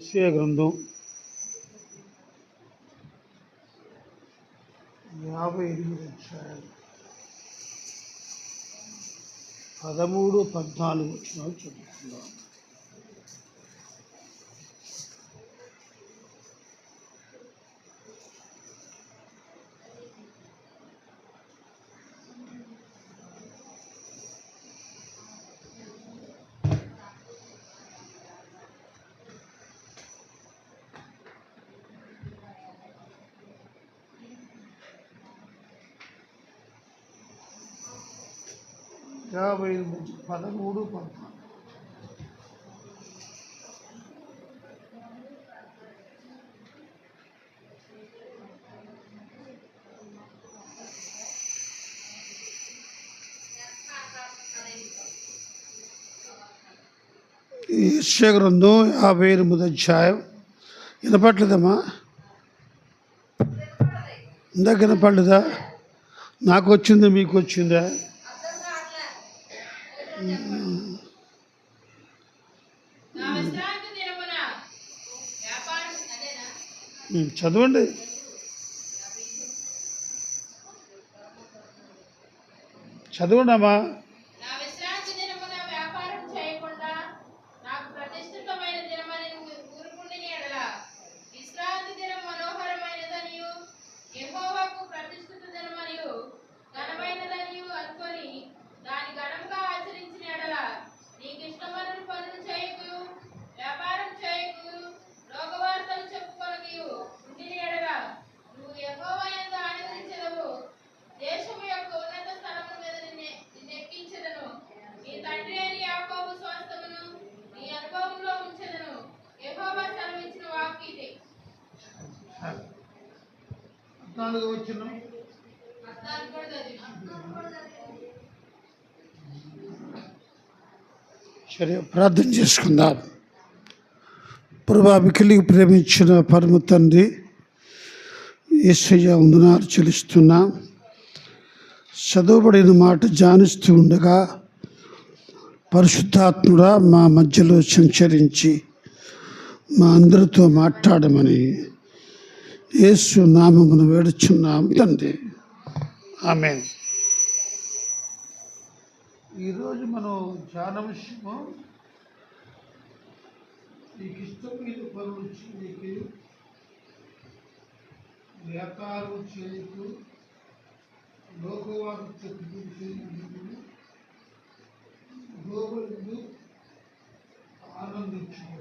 యెషయా గ్రంథం 58 అధ్యాయాలు 13, 14 వచనాలు చదువుకుందాం. యాభై 13, 14. యెషయా గ్రంథం 58 అధ్యాయం. వినపట్లేదమ్మా? ఇందాక వినపడలేదా? నాకు వచ్చిందా, మీకు వచ్చిందా? చదవండి. చదవండి అమ్మా. సరే, ప్రార్థన చేసుకుందాం. ప్రభా, మిక్కిలిగా ప్రేమించిన పరమ తండ్రి యేసయ్య వందనాలు చెల్లిస్తున్నాం. చదవబడిన మాట ధ్యానిస్తూ ఉండగా పరిశుద్ధాత్ముడా మా మధ్యలో సంచరించి మా అందరితో మాట్లాడమని యేసు నామమున వేడుచున్నాం తండ్రి. ఆమేన్. ఈరోజు మనం ధ్యానాంశము నీకు ఇష్టమైన పనులు చేయకు, వ్యాపారం చేయకు, లోకవారు చెప్పుకుంటూ గోవులు ఆనందించుకో.